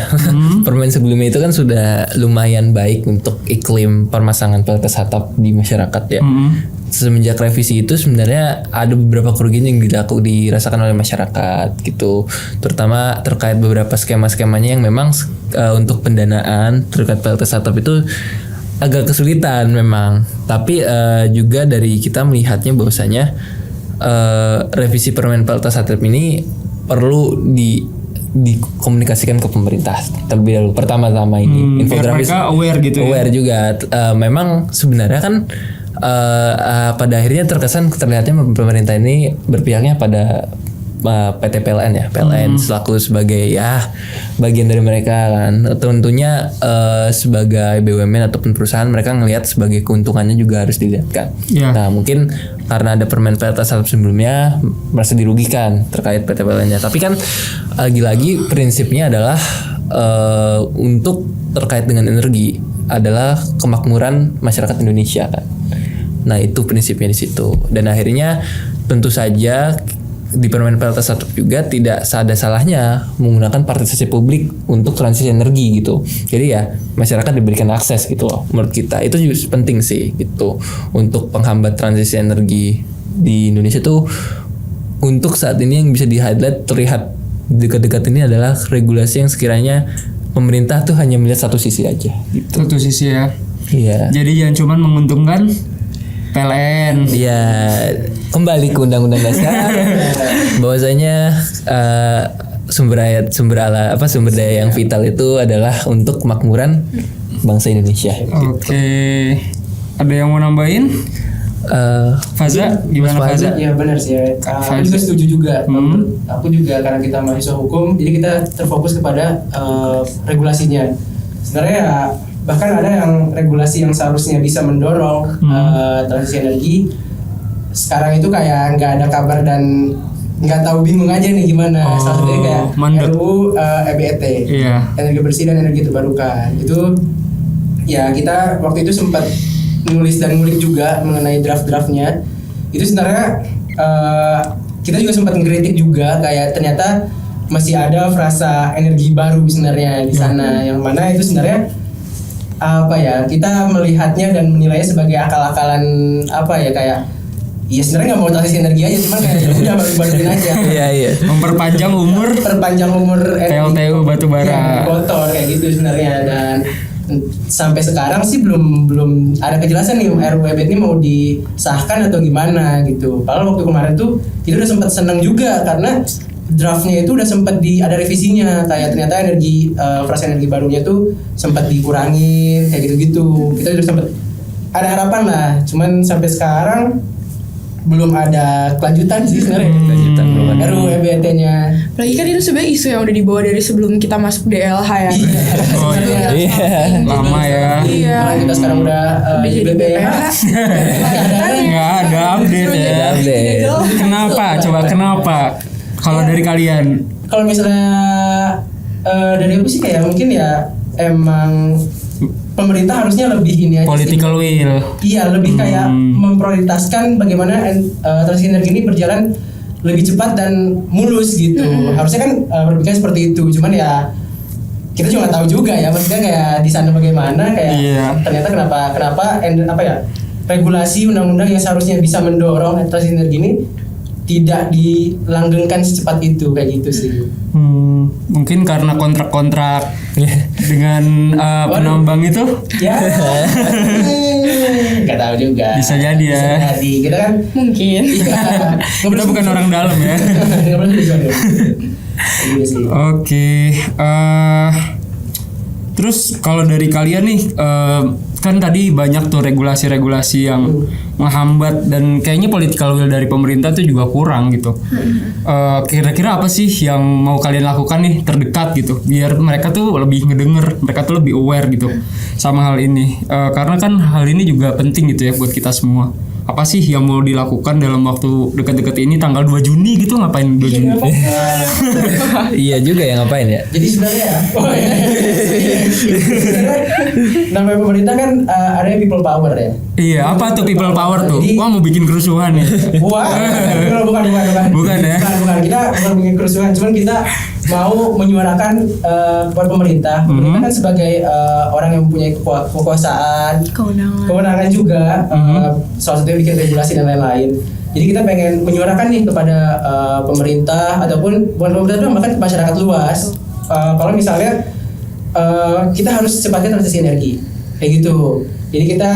permen sebelumnya itu kan sudah lumayan baik untuk iklim permasalahan PLTS atap di masyarakat ya. Semenjak revisi itu sebenarnya ada beberapa kerugian yang dirasakan oleh masyarakat gitu, terutama terkait beberapa skema-skemanya yang memang untuk pendanaan terkait PLTS atap itu agak kesulitan memang. Tapi juga dari kita melihatnya bahwasanya revisi permen PLTS atap ini perlu dikomunikasikan ke pemerintah terlebih dahulu. Pertama-tama ini infografis mereka aware gitu aware juga. Memang sebenarnya kan pada akhirnya terlihatnya pemerintah ini berpihaknya pada PT PLN ya, PLN selaku sebagai ya bagian dari mereka kan. Tentunya sebagai BUMN ataupun perusahaan mereka ngelihat sebagai keuntungannya juga harus dilihat kan. Nah mungkin karena ada permen PLTS atap sebelumnya merasa dirugikan terkait PT PLN-nya. Tapi kan lagi-lagi prinsipnya adalah untuk terkait dengan energi adalah kemakmuran masyarakat Indonesia kan. Nah itu prinsipnya di situ. Dan akhirnya tentu saja di permen PLTS atap juga tidak ada salahnya menggunakan partisipasi publik untuk transisi energi gitu. Jadi ya masyarakat diberikan akses gitu loh. Menurut kita itu juga penting sih gitu untuk penghambat transisi energi di Indonesia tuh. Untuk saat ini yang bisa di-highlight terlihat dekat-dekat ini adalah regulasi yang sekiranya pemerintah tuh hanya melihat satu sisi aja gitu. Satu sisi ya. Iya. Jadi jangan cuma menguntungkan PLN. Iya, kembali ke Undang-Undang Dasar bahwasanya sumber daya yang vital itu adalah untuk kemakmuran bangsa Indonesia. Oke. Ada yang mau nambahin? Faza, gimana Faza? Ya benar sih ya. Aku juga setuju juga. Aku juga karena kita mahasiswa hukum, jadi kita terfokus kepada regulasinya. Sebenarnya ya, bahkan ada yang regulasi yang seharusnya bisa mendorong transisi energi, sekarang itu kayak nggak ada kabar dan nggak tahu, bingung aja nih gimana. Salah satunya kayak RUU EBET, energi bersih dan energi terbarukan. Itu ya kita waktu itu sempat nulis dan ngulik juga mengenai draft-draftnya. Itu sebenarnya kita juga sempat ngeritik juga, kayak ternyata masih ada frasa energi baru sebenarnya di sana, yang mana itu sebenarnya kita melihatnya dan menilainya sebagai akal-akalan kayak ya sebenarnya nggak mau transisi energi aja, cuman kayak ya udah baru-baruin aja. Iya. Perpanjang umur PLTU batubara kotor kayak gitu sebenarnya. Dan sampai sekarang sih belum ada kejelasan nih RUU EBET ini mau disahkan atau gimana gitu. Padahal waktu kemarin tuh kita udah sempat senang juga karena draftnya itu udah sempat ada revisinya, kayak ternyata frasa energi barunya tuh sempat dikurangin kayak gitu-gitu. Kita udah sempat ada harapan lah, cuman sampai sekarang belum ada kelanjutan sih sebenarnya. Kelanjutan belum ada. RUU EBT-nya. Apalagi kan itu sebenarnya isu yang udah dibawa dari sebelum kita masuk DLH ya. Oh iya. Iya. Lama ya. Iya. Karena kita sekarang udah Udah jadi BPH. Nggak ada update ya. Nggak ada update. Kenapa? Coba kenapa? Kalau dari kalian? Kalau misalnya dari aku sih kayak mungkin ya emang pemerintah harusnya lebih ini aja sih. Political will. Iya, lebih kayak memprioritaskan bagaimana transisi energi ini berjalan lebih cepat dan mulus gitu. Harusnya kan berpikir seperti itu. Cuman ya kita juga nggak tahu juga ya, maksudnya kayak di sana bagaimana kayak Iya. ternyata apa ya regulasi undang-undang yang seharusnya bisa mendorong transisi energi ini tidak dilanggengkan secepat itu kayak gitu sih. Mungkin karena kontrak-kontrak dengan penambang itu Ya, nggak tahu juga. Bisa jadi ya. Bisa jadi. Kita kan Mungkin. iya. kita bukan orang dalam ya. Nggak boleh suzon. Iya sih. Oke, terus kalau dari kalian nih, kan tadi banyak tuh regulasi-regulasi yang menghambat dan kayaknya political will dari pemerintah tuh juga kurang gitu. Kira-kira apa sih yang mau kalian lakukan nih terdekat gitu, biar mereka tuh lebih ngedenger, mereka tuh lebih aware gitu sama hal ini. Karena kan hal ini juga penting gitu ya buat kita semua. Apa sih yang mau dilakukan dalam waktu dekat-dekat ini, tanggal 2 Juni gitu, ngapain 2 Juni? Iya juga ya, ngapain ya? Jadi sebenarnya ya, sebenarnya namanya pemerintah kan ada people power ya. Iya, apa tuh people power tuh? Jadi- Wah, mau bikin kerusuhan nih. Wah, bukan. Bukan ya? Bukan. Kita bukan bikin kerusuhan, cuman kita mau menyuarakan kepada pemerintah. Pemerintah kan sebagai orang yang mempunyai kekuasaan, kewenangan juga, salah satunya bikin regulasi dan lain-lain. Jadi kita pengen menyuarakan nih kepada pemerintah ataupun bukan pemerintah doang, bahkan ke masyarakat luas. Kalau misalnya kita harus secepatnya transisi energi, kayak gitu. Jadi kita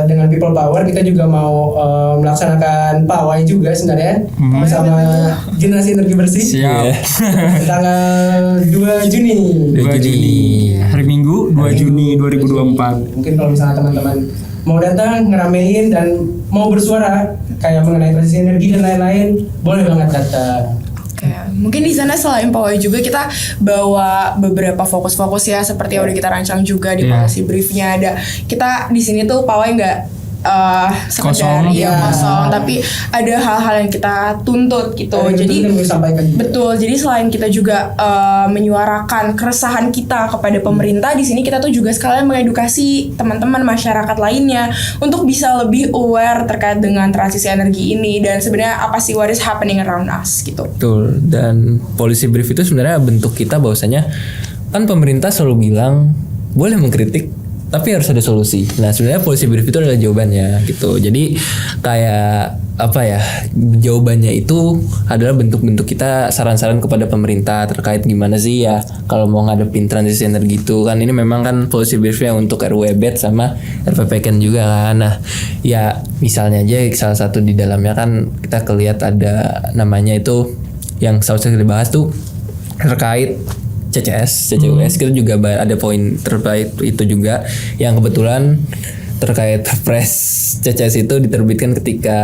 dengan people power kita juga mau melaksanakan pawai juga sebenarnya bersama generasi energi bersih. Siap. Tanggal 2 Juni. 2 Juni. Hari Minggu 2 Juni 2024. Mungkin kalau misalnya teman-teman mau datang ngeramein dan mau bersuara kayak mengenai transisi energi dan lain-lain, boleh banget datang. Oke, mungkin di sana selain pawai juga kita bawa beberapa fokus-fokus ya, seperti yang udah kita rancang juga di Iya. policy briefnya ada. Kita di sini tuh pawai nggak sekedar Kosong. iya Ya. kosong, tapi ada hal-hal yang kita tuntut gitu. Ada yang Jadi penting yang mau disampaikan juga. betul. Jadi selain kita juga menyuarakan keresahan kita kepada pemerintah, di sini kita tuh juga sekalian mengedukasi teman-teman masyarakat lainnya untuk bisa lebih aware terkait dengan transisi energi ini dan sebenarnya apa sih what is happening around us gitu. Betul. Dan policy brief itu sebenarnya bentuk kita bahwasanya kan pemerintah selalu bilang boleh mengkritik tapi harus ada solusi. Nah sebenarnya policy brief itu adalah jawabannya gitu. Jadi kayak apa ya, jawabannya itu adalah bentuk-bentuk kita saran-saran kepada pemerintah terkait gimana sih ya kalau mau ngadepin transisi energi itu kan. Ini memang kan policy briefnya untuk RUU EBT sama RPPKN juga kan. Nah ya misalnya aja salah satu di dalamnya kan kita kelihat ada namanya itu yang seharusnya dibahas tuh terkait CCUS. Kita juga ada poin terkait itu juga yang kebetulan terkait Perpres CCS itu diterbitkan ketika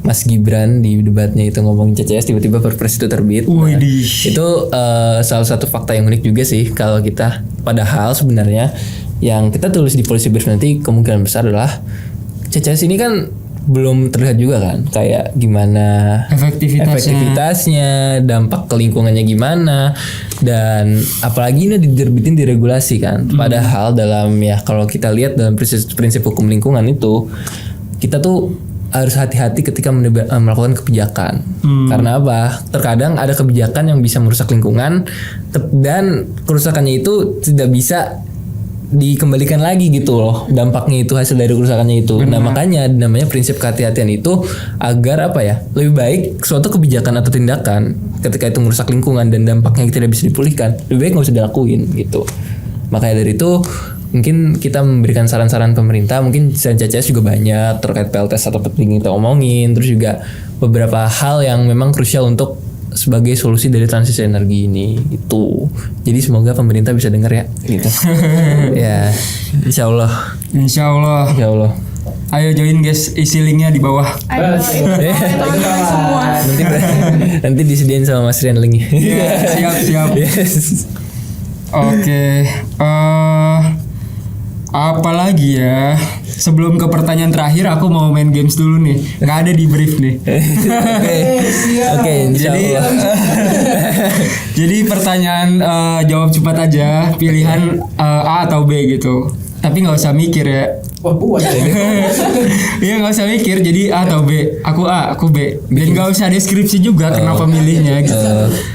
Mas Gibran di debatnya itu ngomongin CCS, tiba-tiba Perpres itu terbit. Nah, Widih. itu salah satu fakta yang unik juga sih kalau kita, padahal sebenarnya yang kita tulis di policy brief nanti kemungkinan besar adalah CCS ini kan belum terlihat juga kan kayak gimana efektivitasnya, dampak ke lingkungannya gimana, dan apalagi ini diterbitin di regulasi kan. Padahal dalam ya kalau kita lihat dalam prinsip hukum lingkungan itu kita tuh harus hati-hati ketika melakukan kebijakan. Karena apa? Terkadang ada kebijakan yang bisa merusak lingkungan dan kerusakannya itu tidak bisa dikembalikan lagi gitu loh, dampaknya itu hasil dari kerusakannya itu. Nah makanya namanya prinsip kehati-hatian itu agar apa ya, lebih baik suatu kebijakan atau tindakan ketika itu merusak lingkungan dan dampaknya tidak bisa dipulihkan, lebih baik nggak usah dilakuin gitu. Makanya dari itu mungkin kita memberikan saran-saran pemerintah, mungkin selain CCS juga banyak terkait PLTS atau penting kita omongin, terus juga beberapa hal yang memang krusial untuk sebagai solusi dari transisi energi ini itu. Jadi semoga pemerintah bisa dengar ya gitu. Ya, insya Allah. Insya Allah. Ayo join guys, isi linknya di bawah. Ayo, teman-teman semua. Nanti disediain sama Mas Rian linknya. Siap. Yes. Oke, apa lagi ya? Sebelum ke pertanyaan terakhir, aku mau main games dulu nih. Nggak ada di brief nih. Oke, insya Allah. Jadi pertanyaan jawab cepat aja, pilihan A atau B gitu. Tapi nggak usah mikir ya. Wah buat. Iya nggak usah mikir. Jadi A atau B. Aku A, aku B. Dan nggak usah deskripsi juga kenapa milihnya gitu.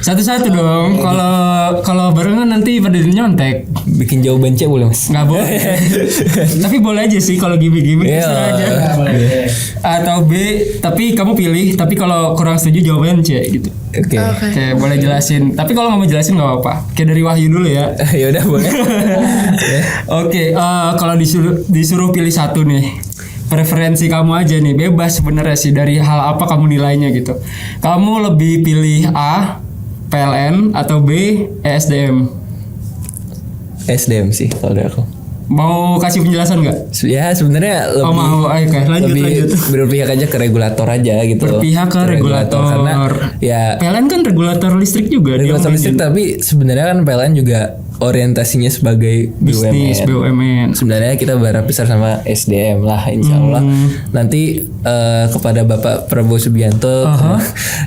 Satu-satu dong. Kalau barengan nanti pada nyontek. Bikin jawaban C boleh Mas? Nggak boleh. Tapi boleh aja sih kalau gimmick-gimmick terserah aja. A atau B. Tapi kamu pilih. Tapi kalau kurang setuju jawabannya C gitu. Oke. Oke, boleh jelasin. Tapi kalau nggak mau jelasin nggak apa-apa. Kayak dari Wahyu dulu ya. Ya udah boleh. Oke, kalau disuruh pilih satu nih, preferensi kamu aja nih, bebas sebenarnya sih dari hal apa kamu nilainya gitu. Kamu lebih pilih A, PLN atau B, ESDM? SDM sih kalau dari aku. Mau kasih penjelasan nggak? Ya sebenarnya lebih mau. Oke, lanjut. berpihak aja ke regulator aja gitu. Berpihak ke regulator. Karena ya PLN kan regulator listrik juga. regulator listrik, tapi sebenarnya kan PLN juga orientasinya sebagai bisnis BUMN. Sebenarnya kita berpisah sama SDM lah, insya Allah. Nanti kepada Bapak Prabowo Subianto,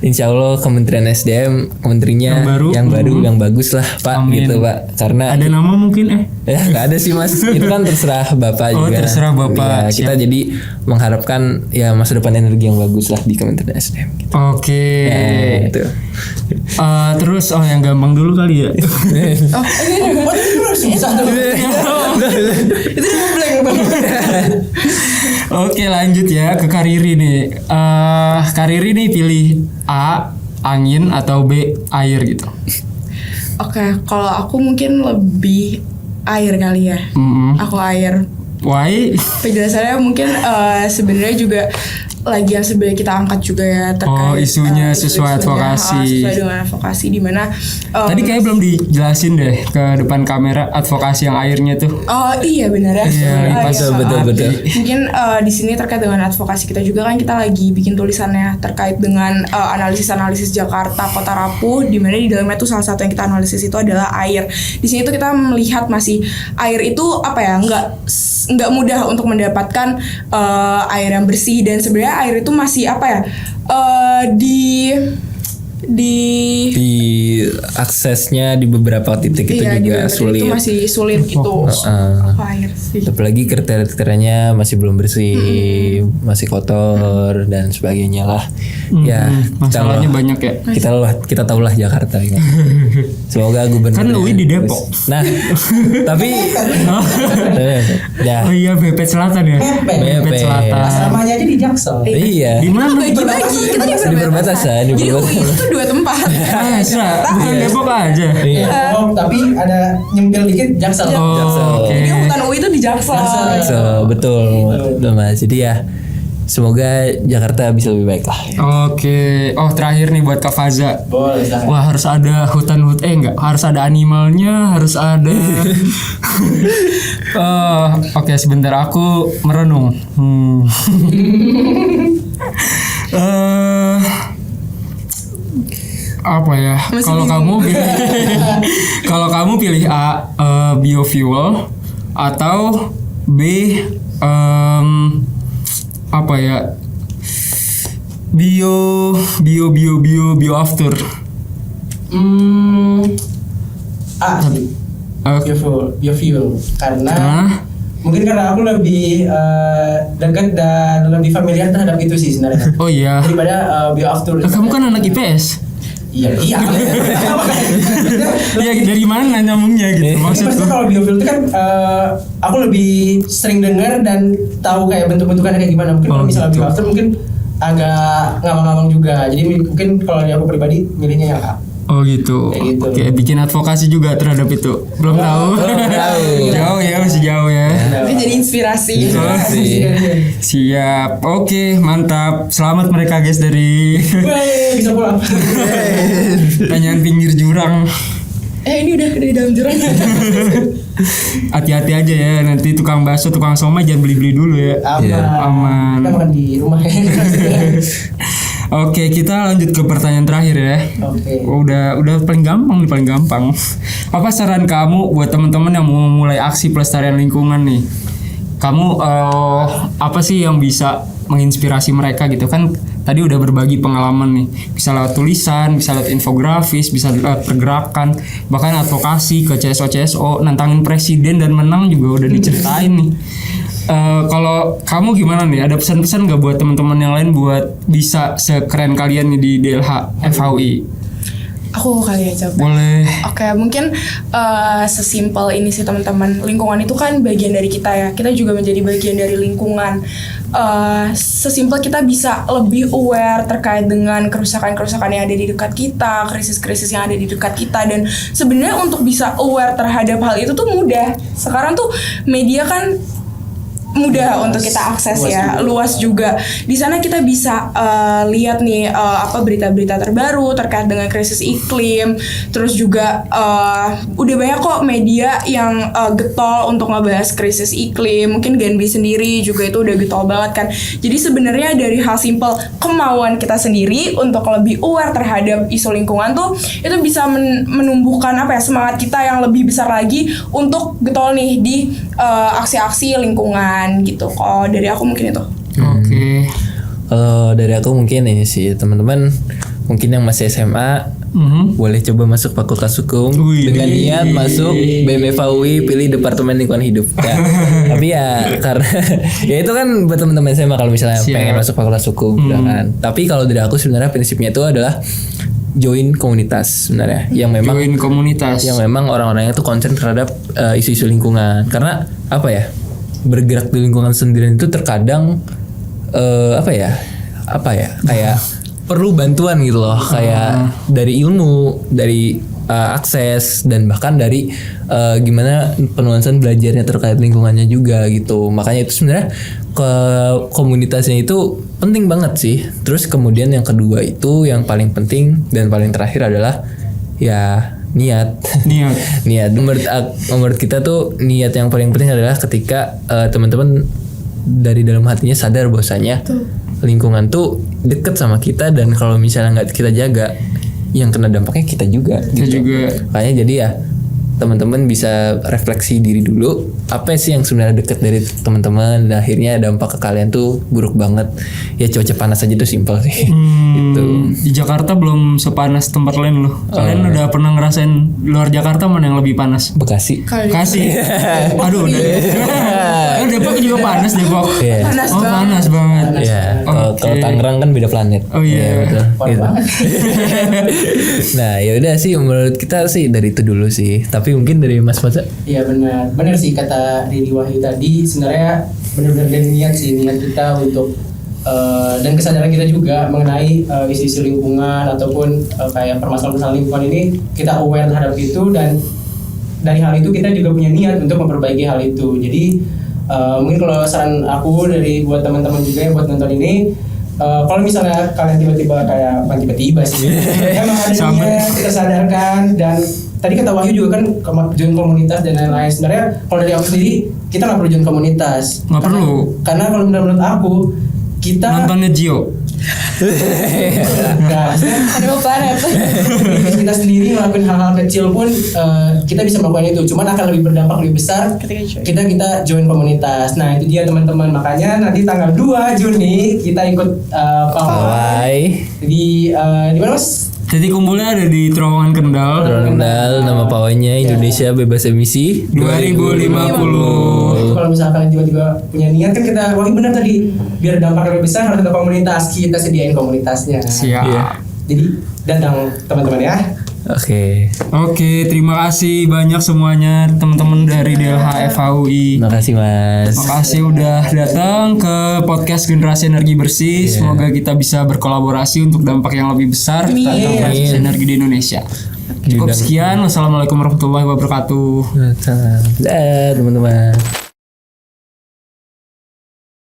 insya Allah Kementerian SDM, kementerinya yang baru, yang bagus lah Pak. Amin. Gitu Pak. Karena ada nama mungkin ya nggak ada sih Mas. Itu kan terserah Bapak juga. Terserah Bapak. Ya, kita jadi mengharapkan ya masa depan energi yang bagus lah di Kementerian SDM. Gitu. Oke. Ya, gitu. Terus yang gampang dulu kali ya. Itu blank banget. Oke, lanjut ya ke Kariri nih. Kariri nih pilih A, angin atau B, air gitu. Oke, kalau aku mungkin lebih air kali ya. Aku air. Why? Penjelasannya mungkin sebenarnya juga lagi yang sebenarnya kita angkat juga ya terkait isunya sesuai advokasi. Sesuai dengan advokasi di mana tadi kayak belum dijelasin deh ke depan kamera advokasi yang airnya tuh. Oh iya benar ya. Iya, betul. Mungkin di sini terkait dengan advokasi kita juga kan kita lagi bikin tulisannya terkait dengan analisis Jakarta Kota Rapuh, di mana di dalamnya tuh salah satu yang kita analisis itu adalah air. Di sini tuh kita melihat masih air itu apa ya, nggak mudah untuk mendapatkan air yang bersih, dan sebenarnya air itu masih apa ya, di aksesnya di beberapa titik itu juga sulit. Itu masih sulit gitu. Air sih. Apalagi kriterianya masih belum bersih, masih kotor dan sebagainya lah. Ya, masalahnya banyak ya. Kita tahulah Jakarta ya. Semoga gubernur. Kan UI di Depok. Nah, tapi ya. Oh iya, BP Selatan ya. BP Selatan. Asramanya aja di Jaksel. Iya. Di mana? Bagi-bagi. Kita di perbatasan. Jadi UI itu 2 tempat. Bukan Depok aja. Iya. Tapi ada nyempil dikit Jaksel. Oke. Jadi hutan UI itu di Jaksel. Betul. Mas. Jadi ya semoga Jakarta bisa lebih baik lah. Oke. Terakhir nih buat Kak Faza. Boleh. Wah, harus ada harus ada animalnya, harus ada. Oke, sebentar aku merenung. Apa ya? Kalau kamu pilih A, biofuel, atau B, apa ya, bio after. Biofuel karena mungkin karena aku lebih dekat dan lebih familiar terhadap itu sih sebenarnya. Oh iya. Daripada bio after. Kamu kan anak IPS. Iya. Ya dari mana nyambungnya gitu maksudku. Kalau biofuel itu kan aku lebih sering dengar dan tahu kayak bentuk-bentukannya kayak gimana. Mungkin kalau misalnya bio after mungkin agak ngawang-ngawang juga. Jadi mungkin kalau dari aku pribadi milihnya yang A. Oh gitu. Oke, bikin advokasi juga terhadap itu. Belum tahu. Jauh ya, masih jauh ya. Tapi jadi inspirasi inspirasi. Siap. Oke, mantap. Selamat mereka guys dari Wey, bisa pulang. Tanyakan pinggir jurang. Ini udah di dalam jurang. Hati-hati aja ya, nanti tukang bakso, tukang somai jangan beli-beli dulu ya. Aman. Kita makan di rumah ya. Oke, kita lanjut ke pertanyaan terakhir ya. Oke. Udah paling gampang nih, paling gampang. Apa saran kamu buat teman-teman yang mau mulai aksi pelestarian lingkungan nih? Kamu apa sih yang bisa menginspirasi mereka gitu kan? Tadi udah berbagi pengalaman nih. Bisa lewat tulisan, bisa lewat infografis, bisa lewat pergerakan, bahkan advokasi ke CSO, nantangin presiden dan menang juga udah diceritain nih. Kalau kamu gimana nih? Ada pesan-pesan gak buat teman-teman yang lain buat bisa sekeren kalian nih di DLH FHUI? Aku kali ya coba. Boleh. Oke, mungkin sesimpel ini sih teman-teman. Lingkungan itu kan bagian dari kita ya. Kita juga menjadi bagian dari lingkungan. Sesimpel kita bisa lebih aware terkait dengan kerusakan-kerusakan yang ada di dekat kita, krisis-krisis yang ada di dekat kita. Dan sebenarnya untuk bisa aware terhadap hal itu tuh mudah. Sekarang tuh media kan mudah untuk kita akses luas juga. Di sana kita bisa lihat nih berita-berita terbaru terkait dengan krisis iklim. Terus juga udah banyak kok media yang getol untuk ngebahas krisis iklim. Mungkin Genbi sendiri juga itu udah getol banget kan. Jadi sebenarnya dari hal simpel kemauan kita sendiri untuk lebih aware terhadap isu lingkungan tuh itu bisa menumbuhkan semangat kita yang lebih besar lagi untuk getol nih di aksi-aksi lingkungan gitu. Kalau dari aku mungkin itu. Oke. Kalau dari aku mungkin ini sih teman-teman mungkin yang masih SMA boleh coba masuk Fakultas Hukum dengan niat masuk BMFHUI pilih Departemen Lingkungan Hidup. Ya. Tapi ya karena ya itu kan buat teman-teman SMA kalau misalnya pengen masuk Fakultas Hukum kan. Tapi kalau dari aku sebenarnya prinsipnya itu adalah join komunitas sebenarnya yang memang orang-orangnya tuh concern terhadap isu-isu lingkungan. Karena bergerak di lingkungan sendirian itu terkadang kayak perlu bantuan gitu loh, kayak dari ilmu, dari akses dan bahkan dari gimana penuansan belajarnya terkait lingkungannya juga gitu. Makanya itu sebenarnya ke komunitasnya itu penting banget sih. Terus kemudian yang kedua itu yang paling penting dan paling terakhir adalah ya niat. Menurut kita tuh niat yang paling penting adalah ketika teman-teman dari dalam hatinya sadar bahwasanya lingkungan tuh deket sama kita dan kalau misalnya nggak kita jaga, yang kena dampaknya kita juga. Makanya jadi ya teman-teman bisa refleksi diri dulu, apa sih yang sebenarnya deket dari teman-teman dan akhirnya dampak ke kalian tuh buruk banget. Ya cuaca panas aja tuh simpel sih. Gitu. Di Jakarta belum sepanas tempat lain loh. Kalian udah pernah ngerasain luar Jakarta mana yang lebih panas? Bekasi. Aduh, Depok juga panas Depok. Yeah. Panas banget. Iya. Kalau Tangerang kan beda planet. Oh iya. Betul. Gitu. Nah, ya udah sih menurut kita sih dari itu dulu sih. Tapi mungkin dari Mas Faza. Iya benar sih kata Ridi Wahyu tadi. Sebenarnya benar-benar dari niat kita untuk dan kesadaran kita juga mengenai isu-isu lingkungan ataupun kayak permasalahan lingkungan ini kita aware terhadap itu dan dari hal itu kita juga punya niat untuk memperbaiki hal itu. Jadi mungkin kalau saran aku dari buat teman-teman juga yang buat nonton ini, kalau misalnya kalian tiba-tiba kayak bukan tiba-tiba sih, emang ada niat kita sadarkan dan tadi kata Wahyu juga kan join komunitas dan lain-lain. Sebenarnya kalau dari aku sendiri kita nggak perlu join komunitas. Nggak perlu. Karena kalau menurut aku kita nontonnya Gio. Animal Planet. Kita sendiri ngelakuin hal-hal kecil pun kita bisa melakukan itu. Cuman akan lebih berdampak lebih besar kita join komunitas. Nah itu dia teman-teman. Makanya nanti tanggal 2 Juni kita ikut pawai di mana Mas? Jadi kumpulnya ada di Terowongan Kendal. Nama pawainya Indonesia Bebas Emisi 2050. Kalau misalkan tiba-tiba punya niat kan kita, wah benar tadi, biar dampak lebih besar harus ada komunitas, kita sediain komunitasnya. Siap. Jadi datang teman-teman ya. Oke, terima kasih banyak semuanya teman-teman dari DLH FHUI. Makasih Mas. Makasih udah datang ke podcast Generasi Energi Bersih. Semoga kita bisa berkolaborasi untuk dampak yang lebih besar tentang transisi energi di Indonesia. Cukup sekian. Wassalamualaikum warahmatullahi wabarakatuh. Dadah teman-teman.